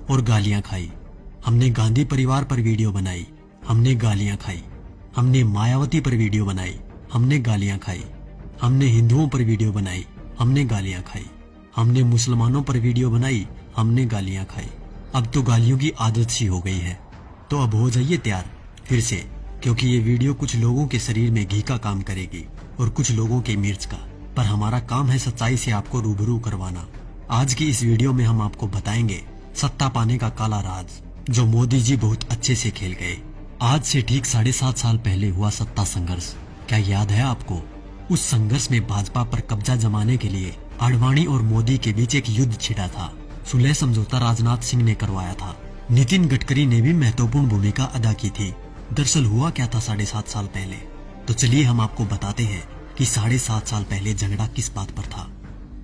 और गालियां खाई। हमने गांधी परिवार पर वीडियो बनाई, हमने गालियां खाई। हमने मायावती पर वीडियो बनाई, हमने गालियां खाई। हमने हिंदुओं पर वीडियो बनाई, हमने गालियां खाई। हमने मुसलमानों पर वीडियो बनाई, हमने गालियां खाई। अब तो गालियों की आदत सी हो गई है। तो अब हो जाइए तैयार फिर से, क्योंकि ये वीडियो कुछ लोगों के शरीर में घी का काम करेगी और कुछ लोगों के मिर्च का। पर हमारा काम है सच्चाई से आपको रूबरू करवाना। आज की इस वीडियो में हम आपको बताएंगे सत्ता पाने का काला राज, जो मोदी जी बहुत अच्छे से खेल गए। आज से ठीक 7.5 साल पहले हुआ सत्ता संघर्ष, क्या याद है आपको? उस संघर्ष में भाजपा पर कब्जा जमाने के लिए आडवाणी और मोदी के बीच एक युद्ध छिड़ा था। सुलह समझौता राजनाथ सिंह ने करवाया था। नितिन गडकरी ने भी महत्वपूर्ण भूमिका अदा की थी। दरअसल हुआ क्या था 7.5 साल पहले? तो चलिए हम आपको बताते हैं कि 7.5 साल पहले झगड़ा किस बात पर था।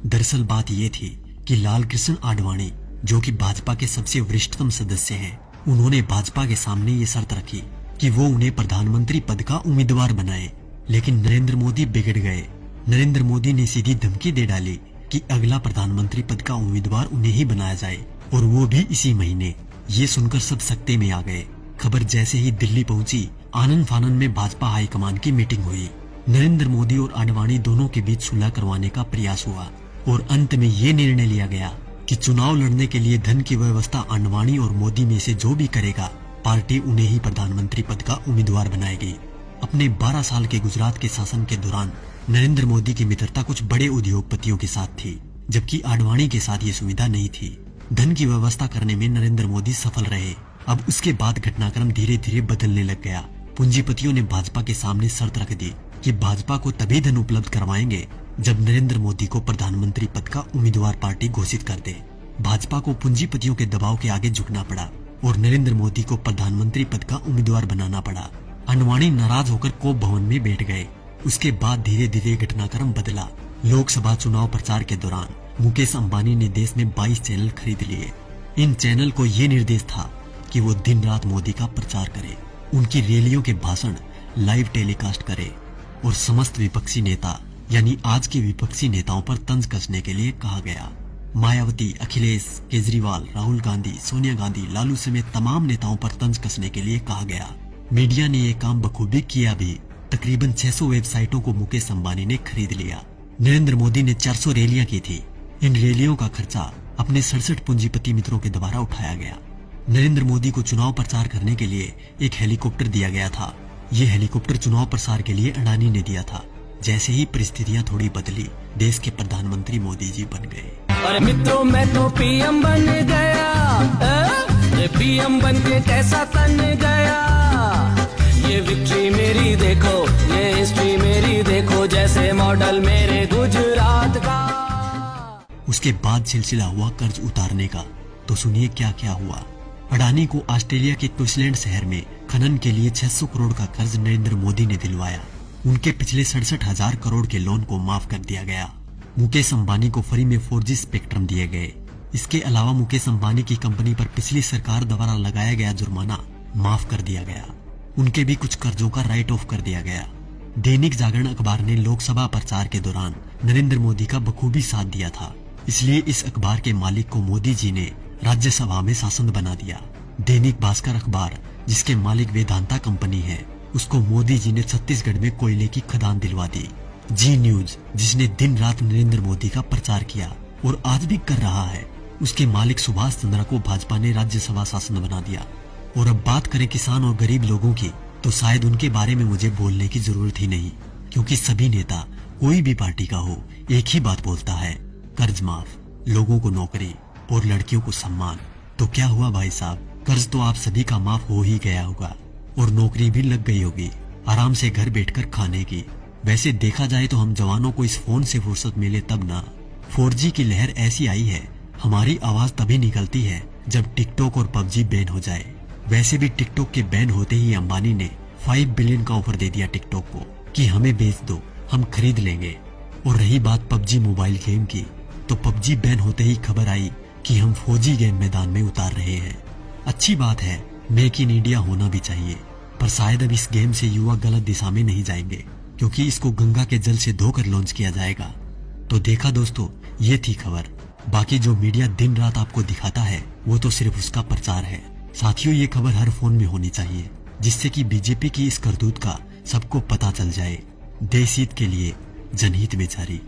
दरअसल बात ये थी कि लाल कृष्ण आडवाणी, जो कि भाजपा के सबसे वरिष्ठतम सदस्य हैं, उन्होंने भाजपा के सामने ये शर्त रखी कि वो उन्हें प्रधानमंत्री पद का उम्मीदवार बनाए। लेकिन नरेंद्र मोदी बिगड़ गए। नरेंद्र मोदी ने सीधी धमकी दे डाली कि अगला प्रधानमंत्री पद का उम्मीदवार उन्हें ही बनाया जाए, और वो भी इसी महीने। ये सुनकर सब सकते में आ गए। खबर जैसे ही दिल्ली पहुंची, आनन फानन में भाजपा हाईकमान की मीटिंग हुई। नरेंद्र मोदी और आडवाणी दोनों के बीच सुलह करवाने का प्रयास हुआ और अंत में ये निर्णय लिया गया कि चुनाव लड़ने के लिए धन की व्यवस्था आडवाणी और मोदी में से जो भी करेगा, पार्टी उन्हें ही प्रधानमंत्री पद का उम्मीदवार बनाएगी। अपने 12 साल के गुजरात के शासन के दौरान नरेंद्र मोदी की मित्रता कुछ बड़े उद्योगपतियों के साथ थी, जबकि आडवाणी के साथ ये सुविधा नहीं थी। धन की व्यवस्था करने में नरेंद्र मोदी सफल रहे। अब उसके बाद घटनाक्रम धीरे धीरे बदलने लग गया। पूंजीपतियों ने भाजपा के सामने शर्त रख दी कि भाजपा को तभी धन उपलब्ध करवाएंगे जब नरेंद्र मोदी को प्रधानमंत्री पद का उम्मीदवार पार्टी घोषित कर दे। भाजपा को पूंजीपतियों के दबाव के आगे झुकना पड़ा और नरेंद्र मोदी को प्रधानमंत्री पद का उम्मीदवार बनाना पड़ा। आडवाणी नाराज होकर कोप भवन में बैठ गए। उसके बाद धीरे धीरे घटनाक्रम बदला। लोकसभा चुनाव प्रचार के दौरान मुकेश अंबानी ने देश में 22 चैनल खरीद लिए। इन चैनल को ये निर्देश था कि वो दिन रात मोदी का प्रचार करे, उनकी रैलियों के भाषण लाइव टेलीकास्ट करे और समस्त विपक्षी नेता यानी आज के विपक्षी नेताओं पर तंज कसने के लिए कहा गया। मायावती, अखिलेश, केजरीवाल, राहुल गांधी, सोनिया गांधी, लालू समेत तमाम नेताओं पर तंज कसने के लिए कहा गया। मीडिया ने ये काम बखूबी किया भी। तकरीबन 600 वेबसाइटों को मुकेश अंबानी ने खरीद लिया। नरेंद्र मोदी ने 400 रैलियां की थी। इन रैलियों का खर्चा अपने 67 पूंजीपति मित्रों के द्वारा उठाया गया। नरेंद्र मोदी को चुनाव प्रचार करने के लिए एक हेलीकॉप्टर दिया गया था। ये हेलीकॉप्टर चुनाव प्रसार के लिए अडानी ने दिया था। जैसे ही परिस्थितियां थोड़ी बदली, देश के प्रधानमंत्री मोदी जी बन गए। अरे मित्रों, मैं तो पीएम बन गया। ये पीएम बन के कैसा तन गया। ये विक्ट्री मेरी देखो, ये हिस्ट्री मेरी देखो, जैसे मॉडल मेरे गुजरात का। उसके बाद सिलसिला हुआ कर्ज उतारने का। तो सुनिए क्या क्या हुआ। अडानी को ऑस्ट्रेलिया के क्वींसलैंड शहर में खनन के लिए 600 करोड़ का कर्ज नरेंद्र मोदी ने दिलवाया। उनके पिछले 67,000 करोड़ के लोन को माफ कर दिया गया। मुकेश अंबानी को फ्री में 4G स्पेक्ट्रम दिए गए। इसके अलावा मुकेश अंबानी की कंपनी पर पिछली सरकार द्वारा लगाया गया जुर्माना माफ कर दिया गया। उनके भी कुछ कर्जों का राइट ऑफ कर दिया गया। दैनिक जागरण अखबार ने लोकसभा प्रचार के दौरान नरेंद्र मोदी का बखूबी साथ दिया था, इसलिए इस अखबार के मालिक को मोदी जी ने राज्यसभा में सांसद बना दिया। दैनिक भास्कर अखबार, जिसके मालिक वेदांता कंपनी है, उसको मोदी जी ने छत्तीसगढ़ में कोयले की खदान दिलवा दी। जी न्यूज, जिसने दिन रात नरेंद्र मोदी का प्रचार किया और आज भी कर रहा है, उसके मालिक सुभाष चंद्रा को भाजपा ने राज्यसभा सांसद बना दिया। और अब बात करें किसान और गरीब लोगों की, तो शायद उनके बारे में मुझे बोलने की जरूरत ही नहीं, क्योंकि सभी नेता कोई भी पार्टी का हो एक ही बात बोलता है, कर्ज माफ, लोगों को नौकरी और लड़कियों को सम्मान। तो क्या हुआ भाई साहब, कर्ज तो आप सभी का माफ हो ही गया होगा और नौकरी भी लग गई होगी, आराम से घर बैठकर खाने की। वैसे देखा जाए तो हम जवानों को इस फोन से फुर्सत मिले तब ना। 4G की लहर ऐसी आई है, हमारी आवाज तभी निकलती है जब टिकटॉक और PUBG बैन हो जाए। वैसे भी टिकटॉक के बैन होते ही अंबानी ने 5 बिलियन का ऑफर दे दिया टिकटॉक को कि हमें बेच दो, हम खरीद लेंगे। और रही बात PUBG मोबाइल गेम की, तो PUBG बैन होते ही खबर आई कि हम फौजी गेम मैदान में उतार रहे हैं। अच्छी बात है, मेक इन इंडिया होना भी चाहिए, पर शायद अब इस गेम से युवा गलत दिशा में नहीं जाएंगे, क्योंकि इसको गंगा के जल से धोकर लॉन्च किया जाएगा। तो देखा दोस्तों, ये थी खबर। बाकी जो मीडिया दिन रात आपको दिखाता है वो तो सिर्फ उसका प्रचार है। साथियों, ये खबर हर फोन में होनी चाहिए जिससे कि बीजेपी की इस करतूत का सबको पता चल जाए। देश हित के लिए जनहित में जारी।